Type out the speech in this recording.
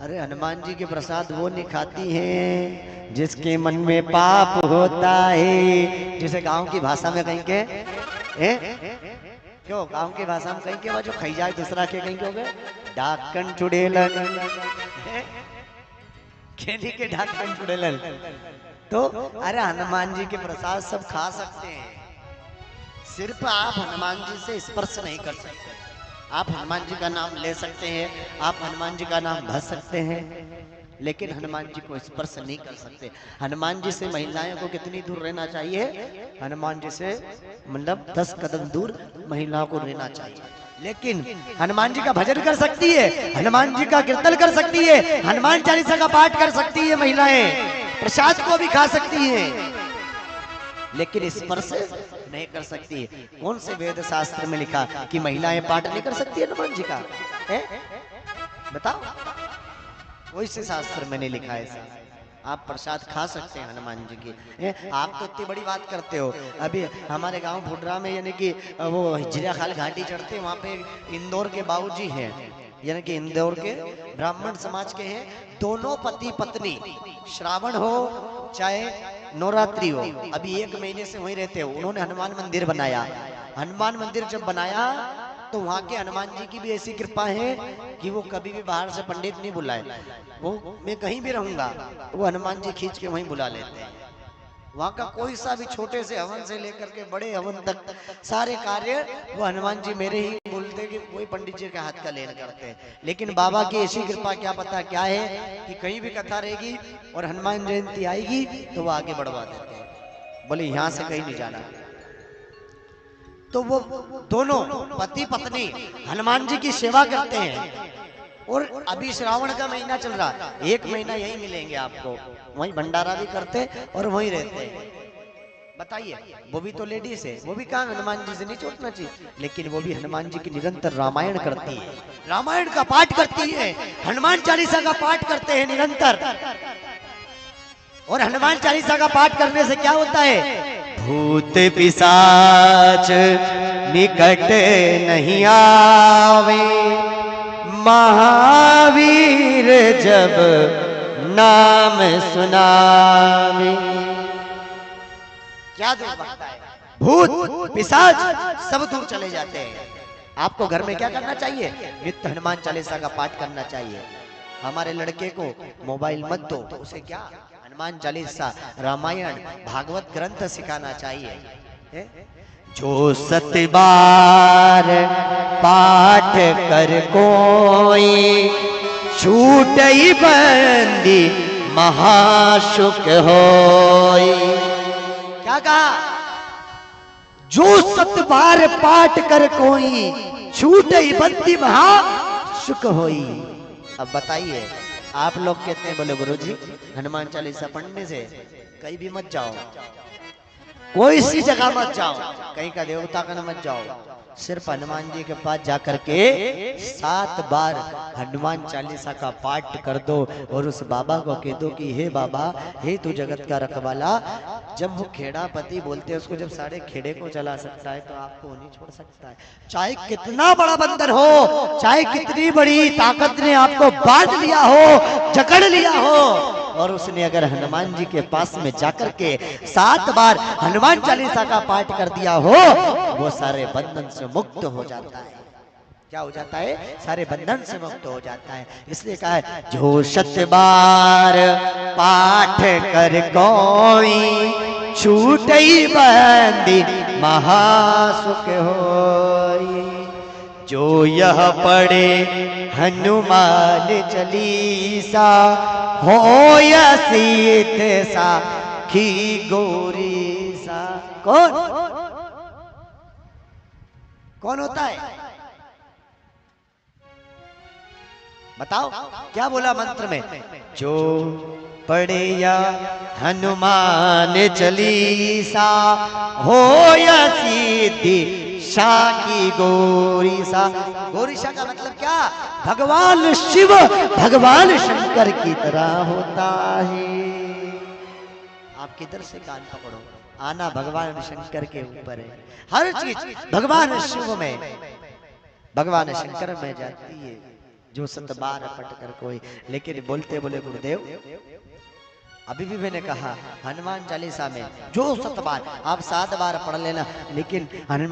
अरे हनुमान जी के प्रसाद वो नहीं खाती हैं जिसके मन में पाप होता है। जिसे गांव की भाषा में कहीं के क्यों गांव की भाषा में कहीं के वो जो खाई जाए दूसरा के कहीं के हो गए ढाकन चुड़ेलन खेली के ढाकन चुड़ेलन। तो अरे हनुमान जी के प्रसाद सब खा सकते हैं, सिर्फ आप हनुमान जी से स्पर्श नहीं कर सकते। आप हनुमान जी का नाम ले सकते हैं, आप हनुमान जी का नाम भर सकते हैं, लेकिन हनुमान जी को स्पर्श नहीं कर सकते। हनुमान जी से महिलाएं को कितनी दूर रहना चाहिए? हनुमान जी से मतलब 10 कदम दूर महिलाओं को रहना चाहिए। लेकिन हनुमान जी का भजन कर सकती है, हनुमान जी का कीर्तन कर सकती है, हनुमान चालीसा का पाठ कर सकती है महिलाएं, प्रसाद को भी खा सकती हैं, लेकिन स्पर्श नहीं कर सकती। कौन से वेद शास्त्र में लिखा कि महिलाएं पाठ नहीं कर सकती हनुमान जी का? बताओ, कोई से शास्त्र में नहीं लिखा है। आप प्रसाद खा सकते हैं हनुमान जी की। आप तो इतनी बड़ी बात करते हो। अभी हमारे गांव भुडरा में यानी कि वो हिजरा खाल घाटी चढ़ते, वहां पे इंदौर के बाबूजी हैं, यानी कि इंदौर के ब्राह्मण समाज के हैं। दोनों पति पत्नी श्रावण हो चाहे नवरात्रि हो, अभी 1 महीने से वहीं रहते हो। उन्होंने हनुमान मंदिर बनाया। हनुमान मंदिर जब बनाया तो वहां के हनुमान जी की भी ऐसी कृपा है कि वो कभी भी बाहर से पंडित नहीं बुलाए। वो मैं कहीं भी रहूंगा वो हनुमान जी खींच के वहीं बुला लेते हैं। वहां का कोई सा भी छोटे से हवन से लेकर के बड़े हवन तक सारे कार्य वो हनुमान जी मेरे ही बोलते कि कोई पंडित जी के हाथ का लेन करते हैं। लेकिन बाबा की ऐसी कृपा क्या पता क्या है कि कहीं भी कथा रहेगी और हनुमान जयंती आएगी तो वो आगे बढ़वा देते हैं, बोले यहाँ से कहीं नहीं जाना। तो वो दोनों पति पत्नी हनुमान जी की सेवा करते हैं। और अभी श्रावण का महीना चल रहा, 1 महीना यही मिलेंगे आपको, वहीं भंडारा भी करते और वहीं रहते हैं। बताइए, वो भी तो लेडीज है, वो भी कहाँ हनुमान जी से नहीं छूटना चाहिए, लेकिन वो भी हनुमान जी की निरंतर रामायण करती है, रामायण का पाठ करती है, हनुमान चालीसा का पाठ करते हैं निरंतर। और हनुमान चालीसा का पाठ करने से क्या होता है? भूत पिशाच निकट नहीं आवे, महावीर जब नाम सुनावे। क्या दूर भागता है? भूत पिशाच सब दूर चले जाते हैं। आपको घर में क्या करना चाहिए? नित्य हनुमान चालीसा का पाठ करना चाहिए। हमारे लड़के को मोबाइल मत दो, तो उसे क्या हनुमान चालीसा, रामायण, भागवत ग्रंथ सिखाना चाहिए। जो 7 बार पाठ कर कोई, छूटई बंदी महासुख होई। क्या कहा? जो 7 बार पाठ कर कोई, छूटई बंदी महासुख होई। अब बताइए, आप लोग कहते हैं बोले गुरुजी हनुमान चालीसा पढ़ने से कहीं भी मत जाओ, कोई सी जगह मत जाओ, कहीं का देवता का न मत जाओ, सिर्फ हनुमान जी के पास जाकर के 7 बार हनुमान चालीसा का पाठ कर दो और उस बाबा को कह दो कि हे बाबा, हे तू जगत का रखवाला। जब वो खेड़ापति बोलते हैं उसको, जब सारे खेड़े को चला सकता है तो आपको नहीं छोड़ सकता है। चाहे कितना बड़ा बंदर हो, चाहे कितनी बड़ी ताकत ने आपको बांध लिया हो, जकड़ लिया हो, और उसने अगर हनुमान जी के पास में जाकर के 7 बार हनुमान चालीसा का पाठ कर दिया हो, वो सारे बंधन से मुक्त हो जाता है। क्या हो जाता है? सारे बंधन से मुक्त हो जाता है। इसलिए कहा है जो 7 बार पाठ कर कोई, छूटई बंदी महासुख होई। जो यह पढ़े हनुमान चालीसा, होय सीत साखी गौरी सा। कौन होता है? बताओ क्या बोला मंत्र में? जो पढ़े या हनुमान चालीसा, होय सिद्धि की गौरीसा। गौरीसा का मतलब क्या? भगवान शिव भगवान शंकर की तरह होता है। आप किधर से कान पकड़ो, आना भगवान शंकर के ऊपर है। हर चीज भगवान शिव में, भगवान शंकर में जाती है। जो 7 बार पट कर कोई। लेकिन बोलते बोले गुरुदेव, अभी भी मैंने कहा हनुमान चालीसा में जो 7 बार आप 7 बार पढ़ लेना, लेकिन हनुमान